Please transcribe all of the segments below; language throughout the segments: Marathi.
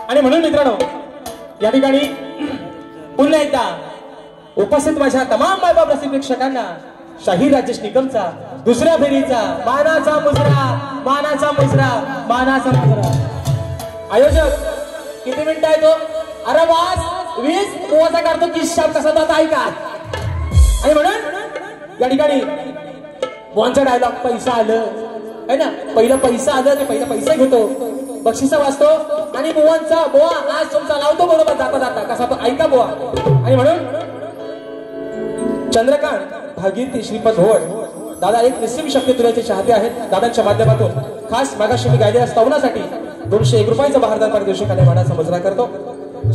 आणि म्हणून मित्रांनो या ठिकाणी पुन्हा एकदा उपस्थित माझ्या तमाम मायबाप रसिक प्रेक्षकांना शाहीर राजेश निकमचा दुसऱ्या फेरीचा मानाचा मुजरा मानाचा मुजरा मानाचा मुजरा। आयोजक किती मिनिटं आहे तो? अरे वास 20 मोजा काढतो किस्सा कसा जात आहे का? आणि म्हणून या ठिकाणी बोनचा डायलॉग पैसा आलं है ना, पहिलं पैसा आलं ते पहिला पैसा घेतो, बक्षिसा वाचतो आणि बुवांचा बुवा आज तुमचा लावतो बरोबर जाता जाता कसा तो ऐका बुवा। आणि म्हणून चंद्रकांत भागीरथी श्रीपद भोवड दादा एक निस्सीम शक्ती तुल्याचे चाहते आहेत। दादांच्या माध्यमातून खास मागाशी मी गायलेल्या स्तवनासाठी 201 रुपयाचा बहारदार पारितोषिकाने मानाचा मुजरा करतो।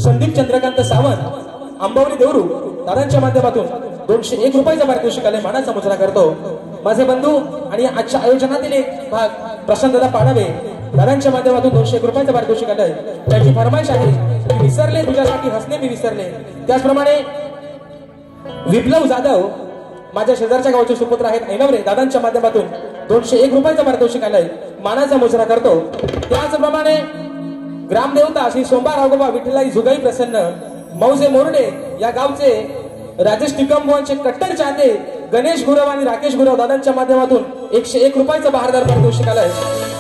संदीप चंद्रकांत सावंत आंबवली देवरू दादांच्या माध्यमातून 201 रुपयाचा पारितोषिकाने मानाचा मुजरा करतो। माझे बंधू आणि आजच्या आयोजनातील एक भाग प्रशांत दादा पाडावे दादांच्या माध्यमातून 201 रुपयाचा पारितोषिक आलंय। त्यांची फरमाईश आहे की विसरले तुझ्यासाठी हसणे मी विसरले। त्याचप्रमाणे विप्लव जाधव माझ्या शेजारच्या गावचे सुपुत्र आहेत ऐनवरे दादांच्या माध्यमातून 201 रुपयाचा पारितोषिक आलंय, मानाचा मुजरा करतो। त्याचप्रमाणे ग्रामदेवता श्री सोमवार राघोबा विठ्ठलाई जुगाई प्रसन्न मौजे मोरडे या गावचे राजेश निकम बुवांचे कट्टर चाहते गणेश गुरव आणि राकेश गुरव दादांच्या माध्यमातून 101 रुपयाचा बहारदार पारितोषिक आलंय,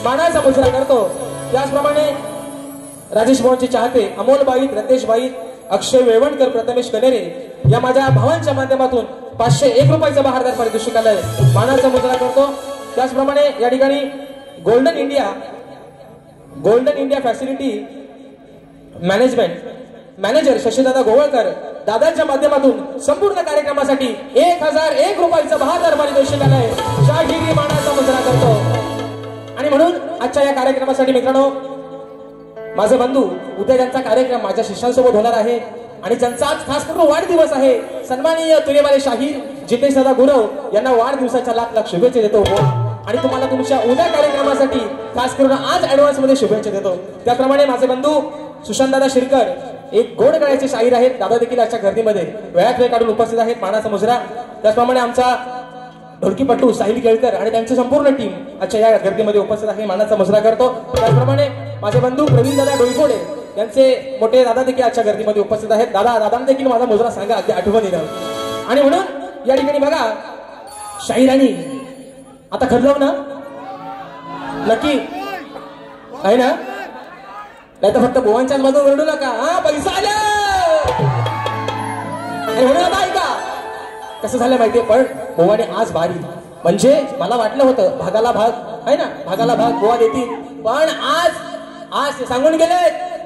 मानाचा मुजरा करतो। त्याचप्रमाणे राजेश बुवांचे चाहते अमोल बाईत रतेश बाईत अक्षय वेळवणकर प्रथमेश कनेरे या माझ्या भावांच्या माध्यमातून 501 रुपयाचा बहारदार पारितोषिक आलंय, मानाचा मुजरा करतो। त्याचप्रमाणे या ठिकाणी golden India facility management manager शशीदादा गोवळकर दादांच्या माध्यमातून संपूर्ण कार्यक्रमासाठी 1001 रुपयाचा बहारदार पारितोषिक आलंय, शाहिरी मानाचा मुजरा करतो। आणि म्हणून आजच्या या कार्यक्रमासाठी मित्रांनो माझे बंधू उद्या त्यांचा कार्यक्रम माझ्या शिष्यांसोबत होणार आहे आणि त्यांचा आज खास करून वाढदिवस आहे। सन्माननीय तुरेवाले शाहीर जितेश दादा गुरव यांना वाढदिवसाच्या लाख लाख शुभेच्छा देतो आणि तुम्हाला तुमच्या उद्या कार्यक्रमासाठी खास करून आज ऍडव्हान्स मध्ये शुभेच्छा देतो। त्याप्रमाणे माझे बंधू सुशांत दादा शिरकर एक गोड गळ्याचे शाहीर आहेत, दादा देखील आजच्या गर्दीमध्ये वेळात वेळ काढून उपस्थित आहेत, मानाचा मुजरा। त्याचप्रमाणे आमचा ढोलकीपट्टू साहिल केळकर आणि त्यांची संपूर्ण टीम आजच्या या गर्दीमध्ये उपस्थित आहे, मानाचा मुजरा करतो। त्याचप्रमाणे माझे बंधू प्रवीण दादा डोईफोडे यांचे मोठे दादा देखील आजच्या गर्दीमध्ये उपस्थित आहेत। दादांना देखील माझा मुजरा सांगा अगदी आठवण येणार। आणि म्हणून या ठिकाणी बघा शाहिरांनी आता खरलं ना नक्की आहे ना, नाही तर फक्त बुवांच्याच बाजूला ओरडू नका हा पैसा आला म्हणून आता ऐका कसं झालं माहितीये। पण बुवाने आज भारी म्हणजे मला वाटलं होतं भागाला भाग आहे ना, भागाला भाग बुवा देतील, पण आज सांगून गेले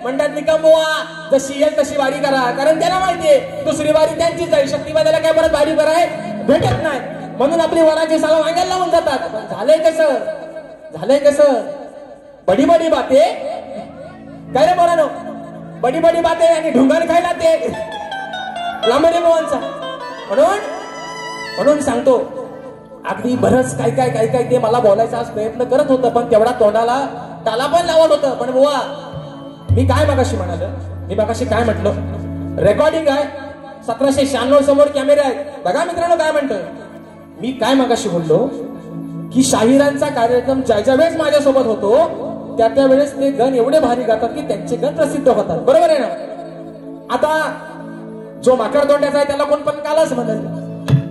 म्हणतात निकम बुवा जशी येईल तशी वारी करा, कारण त्यांना माहितीये दुसरी वारी त्यांचीच आहे, शक्तिवाद्याला काय परत वारी कराय भेटत नाही म्हणून आपली वराची साला वांग्याला लावून जातात। पण झालंय कसं बडी बडी बाते काय रे बोलानो, बडी बडी बाते आणि ढुंगार खायला ते लांबरे बुवांचा। म्हणून सांगतो अगदी बरंच काय ते मला बोलायचा आज प्रयत्न करत होतं, पण तेवढा तोंडाला त्याला पण लावत होतं। पण बुवा मी काय मगाशी काय म्हटलं, रेकॉर्डिंग आहे 1796 समोर कॅमेरा आहे बघा मित्रांनो काय म्हणतोय मी। काय मगाशी बोललो की शाहिरांचा कार्यक्रम ज्या वेळेस माझ्यासोबत होतो त्या वेळेस ते गण एवढे भारी गातात की त्यांचे गण प्रसिद्ध होतात, बरोबर आहे ना। आता जो माकड तोंड्याचा आहे त्याला कोण पण कालाच म्हणेल,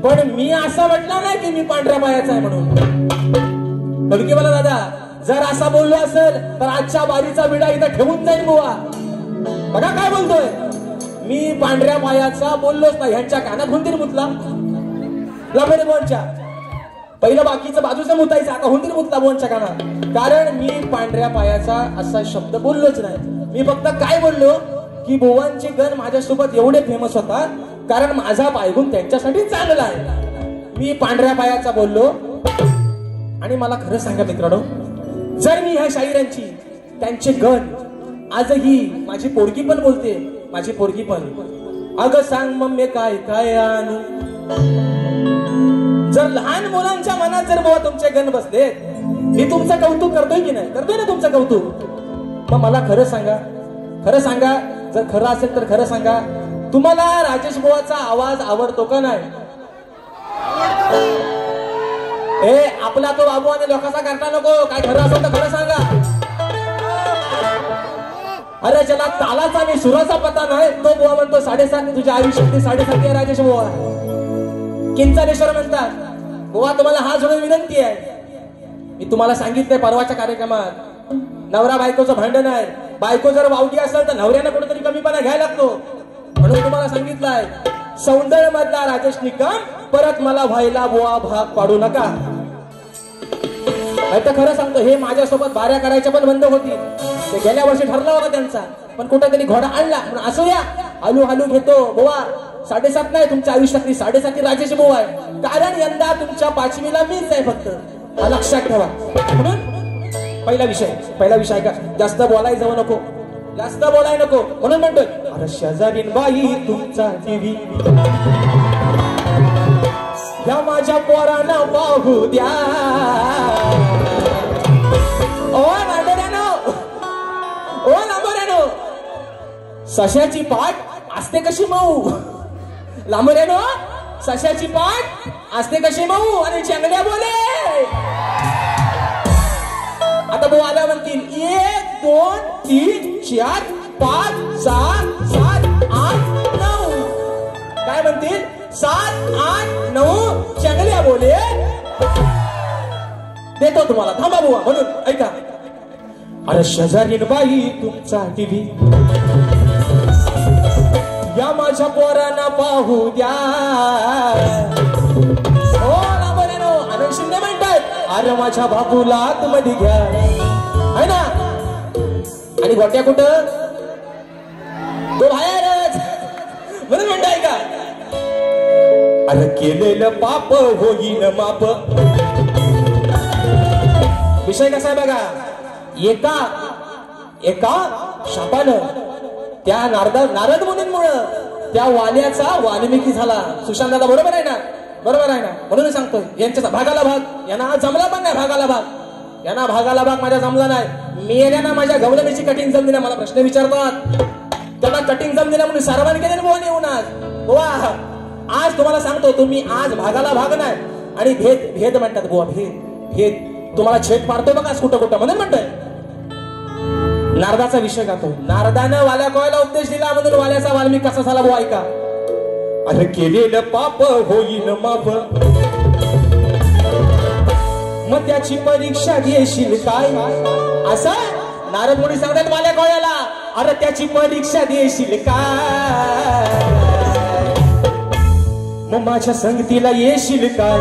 पण मी असं म्हटलं नाही की मी पांढऱ्या पायाचा आहे म्हणून। बलकी मला दादा जर असा बोललो असेल तर आजच्या बारीचा विडा इथं ठेवून जाईल बुवा। बघा काय बोलतोय मी पांढऱ्या पायाचा बोललोच नाही, ह्यांच्या कानात हुंदीर मुतला लांबरे बोनच्या, पहिलं बाकीचं बाजूचं मुतायचं आता हुंदीर मुतला बोनच्या कानात, कारण मी पांढऱ्या पायाचा असा शब्द बोललोच नाही। मी फक्त काय बोललो की बुवांचे गण माझ्यासोबत एवढे फेमस होतात कारण माझा पायगुण त्यांच्यासाठी चांगला आहे, मी पांढऱ्या पायाचा बोललो। आणि मला खरं सांगा मित्रांनो जर मी ह्या शाहिरांची त्यांचे गण आजही माझी पोरगी पण बोलते, माझी पोरगी पण अगं सांग मम्मी काय आणू, जर लहान मुलांच्या मनात जर बुवा तुमचे गण बसले मी तुमचं कौतुक करतोय की नाही, करतोय ना तुमचं कौतुक, मग मला खरं सांगा जर खरं असेल तर खरं सांगा तुम्हाला राजेश बुवाचा आवाज आवडतो का नाही? आपला तो बाबू आणि लोकांचा करता नको, काय खरं असेल तर खरं सांगा। अरे ज्याला तालाचा आणि सुराचा पता नाही तो बुवा म्हणतो 7.5 तुझ्या आयुष्यात 7.5 आहे राजेश बुवा. किंचालेश्वर म्हणतात बुवा तुम्हाला हात जोडून विनंती आहे. मी तुम्हाला सांगितलंय परवाच्या कार्यक्रमात नवरा बायकोचं भांडण आहे. बायको जर वावगी असेल तर नवऱ्यानं कुठेतरी कमीपणा घ्यायला लागतो. म्हणून तुम्हाला सांगितलंय सौंदर्य मधला राजेश निकम परत मला व्हायला बुवा भाग पाडू नका. नाही तर खरं सांगतो हे माझ्यासोबत बाऱ्या करायच्या पण बंद होती. ते गेल्या वर्षी ठरला होता त्यांचा पण कुठेतरी घोडा आणला म्हणून असू या हलू हलू घेतो बुवा. 7.5 नाही तुमच्या आयुष्यातली 7.5 राजेश बुवा आहे. कारण यंदा तुमच्या 5वीला मीच आहे फक्त. हा लक्षात ठेवा. म्हणून पहिला विषय का जास्त बोलायला जाऊ नको जास्त बोलाय नको. म्हणून म्हणतोय अरे शेजारीन बाई तुमचा टीव्ही या माझ्या पोरांना पाहू द्या. ओ लांबऱ्यानो सशाची पाठ असते कशी मऊ. लांबऱ्यानो सशाची पाठ असते कशी मऊ आणि चांगल्या बोले. आता भाऊ आल्या म्हणतील 1 2 3 4 5 6 7 8 9 काय म्हणतील 7 8 9 चांगल्या बोले देतो तुम्हाला. थांबा बुवा. म्हणून ऐका अरे शेजारीन बाई तुमचा टीव्ही या माझ्या पोरांना पाहू द्या. हो लांबऱ्यानो आनंद शिंदे म्हणतात अरे माझ्या बाबूला आतमध्ये घ्या है ना. आणि गोट्या कुठं तो बाहेरच. म्हणून म्हणताय का अरे केलेलं पाप होईन माप. विषय कसा आहे बघा. एका शापानं त्या नारद मुनींमुळं त्या वाल्याचा वाल्मिकी झाला. सुशांत दादा बरोबर आहे ना. म्हणून सांगतोय यांच्या भागाला भाग यांना जमला पण नाही. भागाला भाग माझ्या जमला नाही. मेल्याना माझ्या गवलमीची कटिंग जमली नाही. मला प्रश्न विचारतात त्यांना कटिंग जमली नाही म्हणून सर्वांनी केले बोल येऊन आज वा. आज तुम्हाला सांगतो तुम्ही आज भागाला भाग नाही आणि भेद म्हणतात बुवा. भेद तुम्हाला छेद मारतो बघा कुठं म्हणून म्हणतोय नारदाचा विषय गातो. नारदानं वाल्या कोयला उपदेश दिला म्हणून वाल्याचा वाल्मिक कसा झाला बुवा ऐका. अरे केलेलं पाप होईन माप मग त्याची परीक्षा घेशील काय. असं नारद मुनी सांगतात वाल्या कोयला अरे त्याची परीक्षा देशील काय. मग माझ्या संगतीला येशील काय.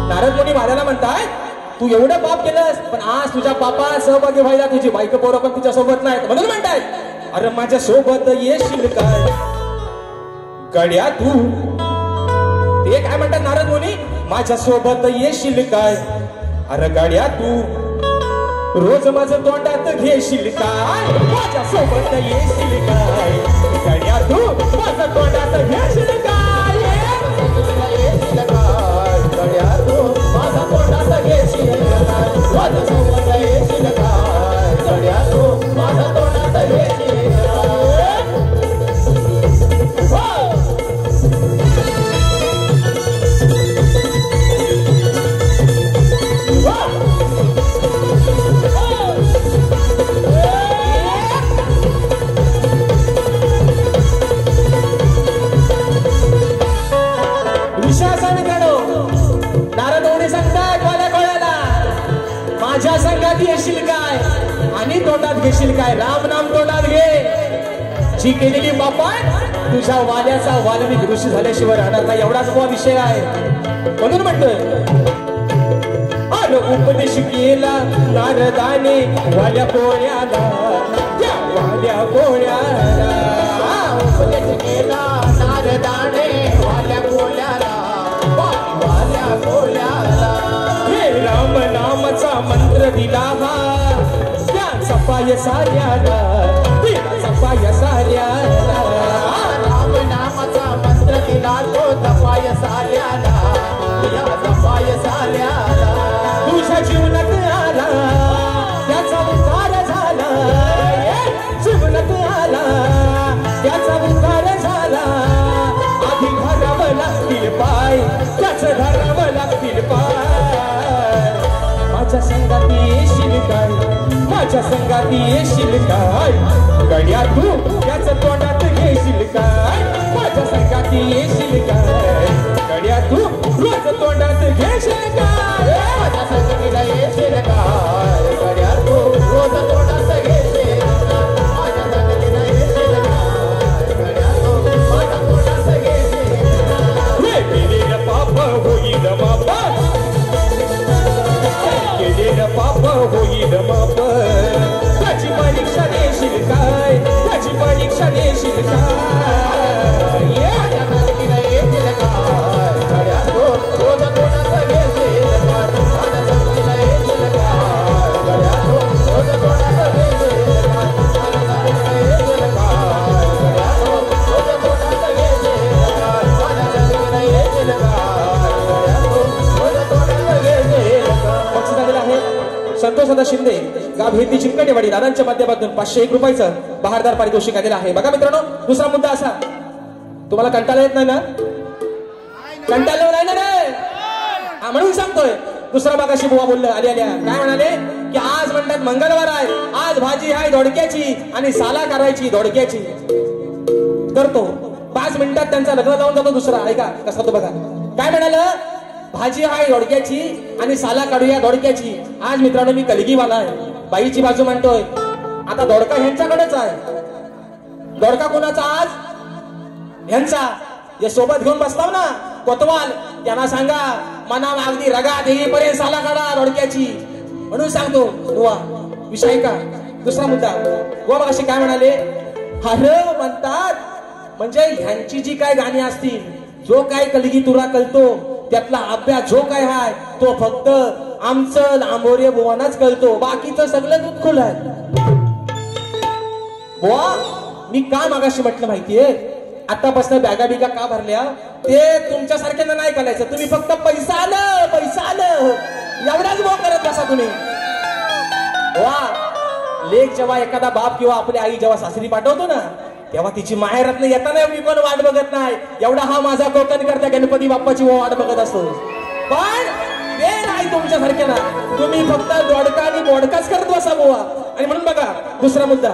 नारद मुनी वाल्याला म्हणताय तू एवढं पाप केलंस पण आज तुझ्या पापा सहभागी व्हायला तुझी बायको पोरं पण तुझ्या सोबत नाहीत. म्हणून म्हणतायत अरे माझ्या सोबत येशील काय. गड्या तू ते काय म्हणतात नारद मुनी माझ्या सोबत येशील काय. अरे गड्या तू रोज माझं तोंडात घेशील काय. माझ्या सोबत येशील काय. गड्या तू माझं तोंडात घेशील काय. गड्या तू माझा तोंडात घेशील काय. माझ्या सोबत येशील काय. गड्या तू माझा तोंडात घेशील काय. माझ्या संगात येशील काय आणि तोंडात घेशील काय. राम नाम तोंडात घे. जी केलेली बापा तुझ्या वाल्याचा वाल्मिक ऋषी झाल्याशिवाय राहणार नाही. एवढाच हा विषय आहे. म्हणून म्हणतोय अरे उपदेश केला नारदाने वाल्या पोळ्याला. वाल्या पोळ्याला उपदेश केला नारदाने वाल्या पोळ्याला. वाल्या पोळ्याला हे राम नामाचा मंत्र दिला त्या सफाय साऱ्याला. सफाय साऱ्याला राम नामाचा मंत्र दिला तो सफाय साऱ्याला. सफाय साऱ्याला तुझ्या जीवनात आला त्याचा उद्धार झाला. जीवनात आला त्याचा उद्धार झाला. आधी धरावं लागतील पाय त्याचं धरावं लागतील पाय. माझ्या संगाती येशील काय. माझ्या संगाती येशील काय. गड्या तू त्याच तोंडात घेशील काय माझ्या संगात येशील काय गड्या तू रोज तोंडात घेशील काय माझ्या संगतीला येशील काय गड्या तू रोज तोंडात घेशील माझ्या संगतीला येशील काय गड्या तू माझ्या तोंडात घेशील केलेलं पाप होईल माप केलेलं पाप होईल माप त्याची परीक्षा देशील काय त्याची परीक्षा देशील काय माझ्या संगतीला येशील काय गड्या तू रोज तोंडात घेशील काय माझ्या संगतीला येशील काय गड्या तू रोज तोंडात घेशील काय माझ्या संगतीला येशील काय गड्या तू रोज तोंडात घेशील काय माझ्या संगतीला येशील काय गड्या तू रोज तोंडात घेशील काय पक्ष झालेला आहे संतोष दादा शिंदे गाव हेती चिंकटेवाडी दादांच्या माध्यमातून 501 रुपयाचं बहारदार पारितोषिक आलेलं आहे बघा मित्रांनो दुसरा मुद्दा असा तुम्हाला कंटाळा येत नाही ना कंटाळलं नाही ना रे म्हणून सांगतोय दुसरा बागाशी बुवा बोललं आल्या आल्या काय म्हणाले की आज म्हणतात मंगळवार आहे आज भाजी आहे दोडक्याची आणि साला करायची दोडक्याची करतो 5 मिनिटात त्यांचा लग्न लावून जातो दुसरा ऐका कसा तो बघा काय म्हणालं भाजी आहे दोडक्याची आणि साला काढूया दोडक्याची आज मित्रांनो मी कलगीवाला आहे बाईची बाजू म्हणतोय आता दोडका ह्यांच्याकडेच आहे दोडका कोणाचा आज ह्यांचा जे सोबत घेऊन बसताव ना कोतवाल त्यांना सांगा मना अगदी रगात येईपर्यंत साला काढा दोडक्याची म्हणून सांगतो बुवा विषय का दुसरा मुद्दा बुवा मग अशी काय म्हणाले हर म्हणतात म्हणजे ह्यांची जी काय गाणी असतील जो काय कलगी तुरा कळतो त्यातला अभ्यास जो काय हाय तो फक्त आमचं लांबोरे बुवानाच कळतो बाकीचं सगळं दुधखुल आहे बुवा मी का मागाशी म्हटलं माहितीये आतापासून बॅगा बिगा का भरल्या ते तुमच्यासारख्यांना नाही करायचं तुम्ही फक्त पैसा आलं एवढाच भाव करत बसा तुम्ही वा लेख जेव्हा एखादा बाप किंवा आपली आई जेव्हा सासरी पाठवतो ना तेव्हा तिची माहेरात येताना मी पण वाट बघत नाही एवढा हा माझा कोकणकर्त्या गणपती बाप्पाची वाट बघत असतो पण ते नाही तुमच्यासारख्या ना तुम्ही फक्त दोडका आणि बोडकाच करत बसा बुवा आणि म्हणून बघा दुसरा मुद्दा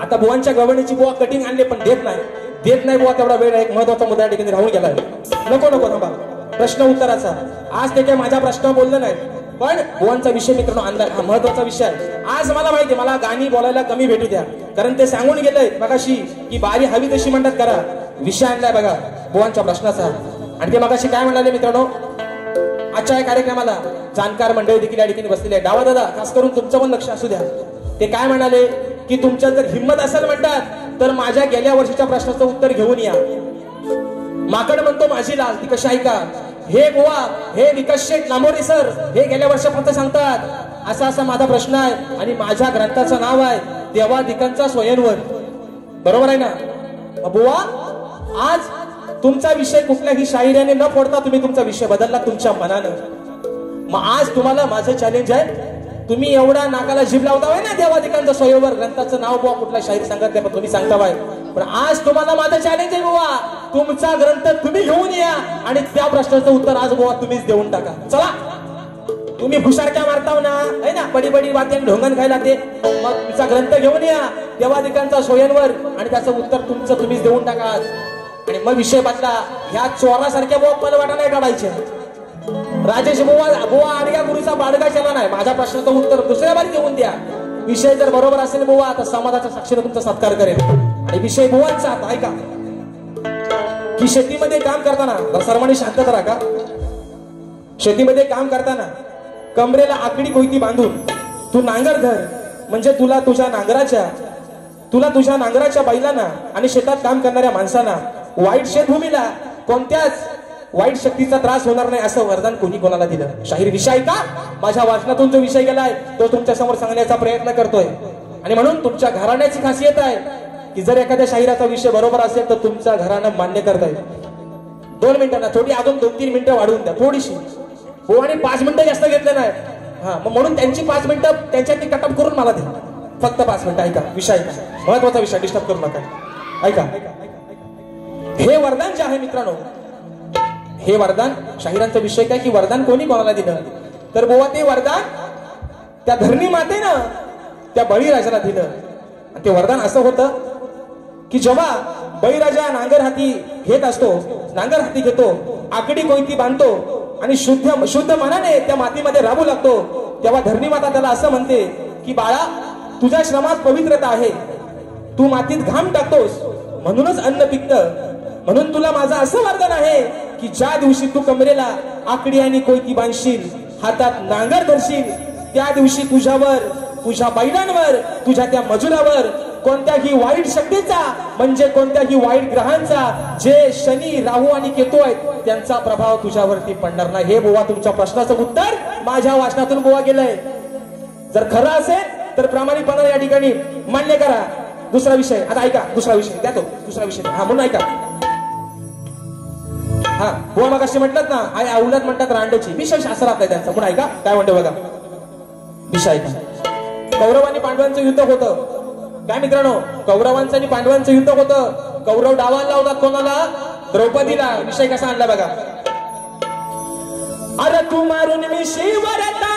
आता बुवांच्या गवणीची बुवा कटिंग आणले पण देत नाही बुवा तेवढा वेळ एक महत्वाचा मुद्दा या ठिकाणी राहून गेलाय नको थांबा प्रश्न उत्तराचा आज ते काय माझ्या प्रश्न बोललं नाही पण बुवांचा विषय मित्रांनो अंदाज हा महत्वाचा विषय आहे आज मला माहिती मला गाणी बोलायला कमी भेटू द्या कारण ते सांगून गेलंय मगाशी की बारी हवी तशी म्हणतात करा विषय आणलाय बघा बुवांच्या प्रश्नाचा आणि ते मगाशी काय म्हणाले मित्रांनो आजच्या या कार्यक्रमाला जाणकार मंडळी देखील या ठिकाणी बसलेले आहे डावा दादा खास करून तुमचं पण लक्ष असू द्या ते काय म्हणाले की तुमच्यात जर हिंमत असेल म्हणतात तर माझ्या गेल्या वर्षीच्या प्रश्नाचं उत्तर घेऊन या माकड म्हणतो माझी लाल ती कशी ऐका हे गोवा हे विकास शेठ लांबोरे सर हे गेल्या वर्षापर्यंत सांगतात असा माझा प्रश्न आहे आणि माझ्या ग्रंथाचं नाव आहे देवादिकांचा स्वयंवर बरोबर आहे ना बुवा आज तुमचा विषय कुठल्याही शाहिराने न फोडता तुम्ही तुमचा विषय बदलला तुमच्या मनानं मग आज तुम्हाला माझं चॅलेंज आहे तुम्ही एवढा नाकाला जीभ लावताय ना देवादिकांचा स्वयंवर ग्रंथाचं नाव बुवा कुठला शाहीर सांगत नाही पण तुम्ही सांगताय पण आज तुम्हाला माझं चॅलेंज आहे बुवा तुमचा ग्रंथ तुम्ही घेऊन या आणि त्या प्रश्नाचं उत्तर आज बुवा तुम्हीच देऊन टाका चला तुम्ही भुसारक्या मारताव ना है ना बडी बडी वाटे ढोंगण खायला ते मग तुमचा ग्रंथ घेऊन या देवादिकांचा स्वयंवर आणि त्याचं उत्तर तुमचं तुम्हीच देऊन टाका आणि मग विषय बदला ह्या चोरासारख्या बुवा पलवाटा नाही काढायचे राजेश बुवा आडग्या गुरुचा बाडगा केला नाही माझ्या प्रश्नाचं उत्तर दुसऱ्या बारी देऊन द्या विषय जर बरोबर असेल बुवा तर समाजाच्या साक्षीने तुमचा सत्कार करेल आणि विषय बुवांचा आता ऐका की शेतीमध्ये काम करताना सर्वांनी शांतता राखा शेतीमध्ये काम करताना कमरेला आकडी कोयती बांधून तू नांगर धर म्हणजे तुला तुझ्या नांगराच्या बैलांना आणि शेतात काम करणाऱ्या माणसांना वाईट शेतभूमीला कोणत्याच वाईट शक्तीचा त्रास होणार नाही असं वरदान कोणी कोणाला दिलं शाहीर विषय का माझ्या वाचनातून जो विषय गेलाय तो तुमच्या समोर सांगण्याचा प्रयत्न करतोय आणि म्हणून तुमच्या घराण्याची खासियत आहे की जर एखाद्या शाहिराचा विषय बरोबर असेल तर तुमच्या घरानं मान्य करताय 2 मिनिटांना थोडी अजून 2-3 मिनिटं वाढवून द्या थोडीशी हो आणि 5 मिनिटं जास्त घेतले नाही हा म्हणून त्यांची 5 मिनिटं त्यांच्यातली कटअप करून मला द्या फक्त 5 मिनिटं ऐका विषय महत्वाचा विषय डिस्टर्ब करू नका ऐका हे वरदान जे आहे मित्रांनो हे वरदान शाहिरांचा विषय काय की वरदान कोणी कोणाला दिलं तर बुवा ते वरदान त्या धरणी मातेनं त्या बळीराजाला दिलं ते वरदान असं होतं की जेव्हा बळीराजा नांगर हाती घेतो, आकडी कोयती बांधतो आणि शुद्ध मनाने त्या मातीमध्ये राबू लागतो, तेव्हा धरणी माता त्याला असं म्हणते की बाळा, तुझ्या श्रमात पवित्रता आहे, तू मातीत घाम टाकतोस म्हणूनच अन्न पिकतं. म्हणून तुला माझं असं वरदान आहे की ज्या दिवशी तू कमरेला आकडी आणि कोयती बांधशील, हातात नांगर धरशील, त्या दिवशी तुझ्यावर, तुझ्या बैलांवर, तुझ्या त्या मजुरावर कोणत्याही वाईट शक्तीचा, म्हणजे कोणत्याही वाईट ग्रहांचा, जे शनी, राहू आणि केतू आहेत, त्यांचा प्रभाव तुझ्यावरती पडणार नाही. हे बुवा तुमच्या प्रश्नाचं उत्तर माझ्या वाचनातून बुवा गेलंय. जर खरं असेल तर प्रामाणिकपणे या ठिकाणी मान्य करा. दुसरा विषय आता ऐका, दुसरा विषय द्या, तो दुसरा विषय हा म्हणून ऐका. हा बुवा मग असे म्हटलं ना, आई अवलाद म्हणतात रांडची, विषय शास्त्रात आहे त्यांचा. म्हणून ऐका काय म्हणतो बघा, विषय ऐका. कौरव आणि पांडवांचं युद्ध होतं. काय मित्रांनो, कौरवांचं आणि पांडवांचं युद्ध होतं. कौरव डावाला लावतात कोणाला? द्रौपदीला. विषय कसा आणला बघा. अरे तू मारून मी शिवरता,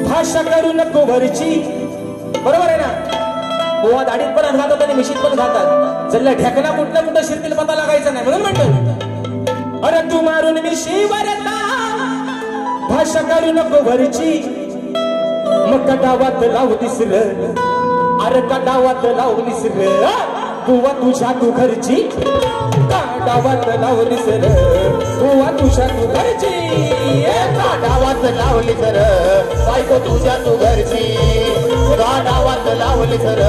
भाषा करू नको भरची. बरोबर आहे ना? बुवा दाढीत पण घालतात आणि मिशीत पण घालतात. जल्ला ढेकला कुठं शिरतील पता लागायचा नाही म्हणून म्हणतो. अरे तू मारून मी शिवरता, भाषा करू नको भरची. मग कटावात लाव दिसर, अरे कटावात लाव दिसर, बुवा तुझ्या तू घरची. कटावात लाव दिसर, बुवा तुझ्या तू घरची. कटावात लावली सर, बायको तुझ्या तू घरची. कटावात लावली सर,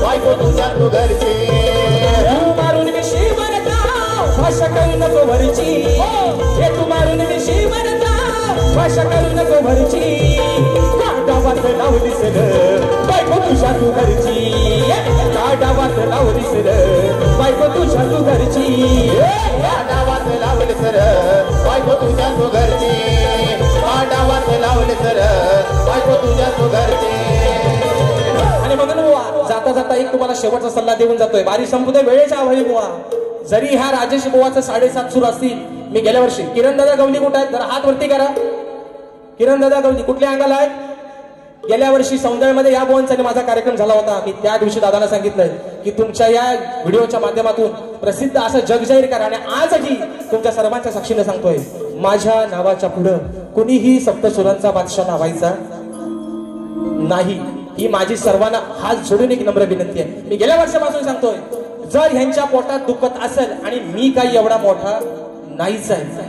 बायको तुझ्या तू घरची. तू मारून मी शिवरता, भाषा करू नको भरची. हे तू मारून मी शिवरता, भाषा करू नको भरची. काटावात लावली सर, बायको तुझ्या तू घरची. काटावात लावली सर, बायको तुझ्या तू घरची. काटावात लावली सर, बायको तुझ्या तू घरची. काटावात लावली सर, बायको तुझ्या तू घरची. आणि मग बुवा जाता जाता एक तुम्हाला शेवटचा सल्ला देऊन जातोय. बारी संपूदे वेळेच्या आभारी बुवा. जरी ह्या राजेश बुवाचं 7:30 सुरू असतील. मी गेल्या वर्षी किरण दादा गवली कुठे आहेत? जरा हात वरती करा. किरण दादा गवली कुठल्या अंगाला आहेत? गेल्या वर्षी सौंदर्यामध्ये या बुवांचा माझा कार्यक्रम झाला होता. मी त्या दिवशी दादाला सांगितलंय की तुमच्या या व्हिडिओच्या माध्यमातून प्रसिद्ध असं जग जाहीर करा. आणि आजही तुमच्या सर्वांच्या साक्षीने सांगतोय, माझ्या नावाच्या पुढं कुणीही सप्तसुरांचा बादशाह नावायचा नाही. ही माझी सर्वांना हात जोडून एक नम्र विनंती आहे. मी गेल्या वर्षापासून सांगतोय, जर ह्यांच्या पोटात दुखत असेल, आणि मी काही एवढा मोठा नाहीच आहे,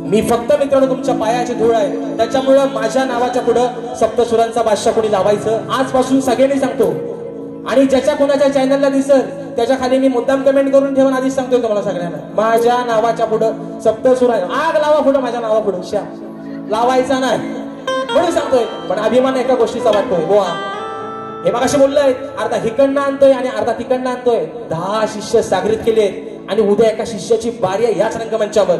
मी फक्त मित्रांनो तुमच्या पायाची धूळ आहे, त्याच्यामुळं माझ्या नावाच्या पुढं सप्तसुरांचा बादशाह कोणी लावायचं आजपासून सगळ्यांनी सांगतो. आणि ज्याच्या कोणाच्या चॅनलला दिसत त्याच्या खाली मी मुद्दाम कमेंट करून ठेवून आधीच सांगतोय तुम्हाला सगळ्यांना, माझ्या नावाच्या पुढं सप्तसुरा आग लावा पुढं, माझ्या नावा पुढं शा लावायचा नाही म्हणून सांगतोय. पण अभिमान एका गोष्टीचा वाटतोय बुवा, हे मग असे बोललंय, अर्धा हिकडनं आणतोय आणि अर्धा तिकडनं आणतोय. 10 शिष्य सागरित केले आणि उद्या एका शिष्याची बारी आहे याच रंगमंचावर.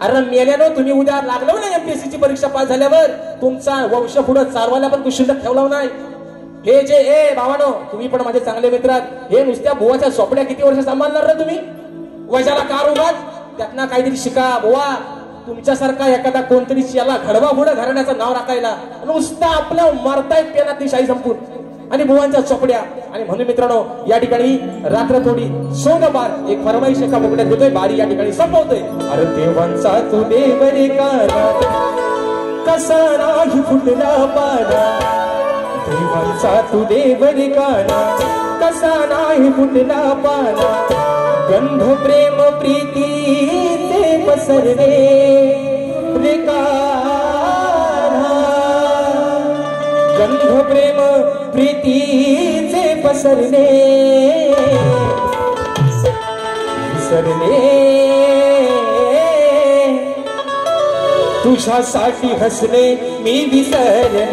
अरे मेल्यानो, तुम्ही उद्या लागलो ना एमपीएससी ची परीक्षा पास झाल्यावर तुमचा वंश पुढे चालवायला पण कुशिल्लक ठेवला नाही. हे जे ए भावानो, तुम्ही पण माझे चांगले मित्र आहात. हे नुसत्या बुवाच्या सोपड्या किती वर्ष सांभाळणार रे तुम्ही? वजाला कार उगाच त्यातनं काहीतरी शिका बुवा. तुमच्यासारखा एखादा कोणतरी याला घडवा पुढे घराण्याचं नाव राखायला नुसता आपलं मरतायत पेनातली शाही संपून आणि बुवांच्या चोपड्या. आणि म्हणून मित्रांनो, या ठिकाणी रात्र थोडी सोंगपार एक फरमाईश एका मुकड्यात देतोय, बारी या ठिकाणी संपवतोय. अरे देवांचा तू देव रे काना, कसा नाही फुटला पाना. देवांचा तू देव रे काना, कसा नाही फुटला पाना. गंध प्रेम प्रीतीचे पसरले रे काना. गंध प्रेम प्रीतीचे पसरले विसरले. तुझ्यासाठी हसले मी विसरले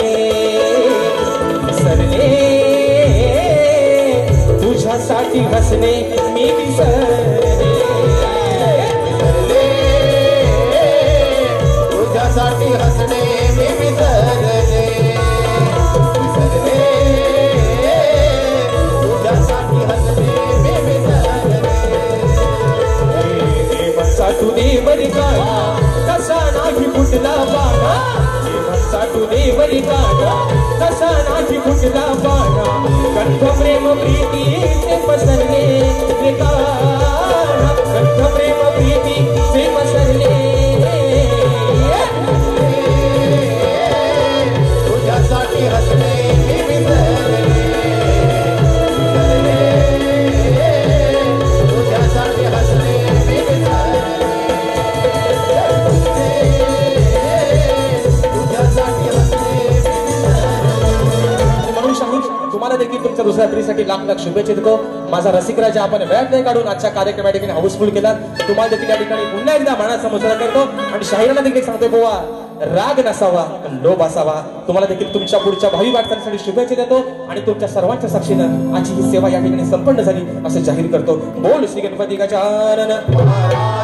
विसरले. तुझ्यासाठी हसले मी विसरले विसरले. तुझ्यासाठी हसणे मी विसरले विसरले. तुझ्यासाठी हसणे मी विसरले. देवांचा तू देव रे काना, कसा नाही फुटला पाना. देवांचा तू देव रे काना, कसा फुटला पाना कंठ प्रेम प्रीतीचे पसरले वेगाना कंठ प्रेम प्रीतीचे पसरले तुझ्यासाठी हसले मी विसरले तुझ्यासाठी हसले मी विसरले तुझ्यासाठी हसले म्हणून शाहीर तुम्हाला देखील तुमच्या दुसऱ्या रात्रीसाठी लाख लाख शुभेच्छा देतो. माझा रसिक राजा आपण वेळ नाही काढून आजच्या कार्यक्रम या ठिकाणी हाऊसफुल केला. तुम्हाला देखील या ठिकाणी पुन्हा एकदा मनाचा मुजरा करतो आणि शाहिरांना देखील सांगतो बुवा राग नसावा लोभ असावा. तुम्हाला देखील तुमच्या पुढच्या भावी वाटचालीसाठी शुभेच्छा देतो आणि तुमच्या सर्वांच्या साक्षीनं आजची ही सेवा या ठिकाणी संपन्न झाली असं जाहीर करतो. बोल श्री गणपती गजानन महाराज.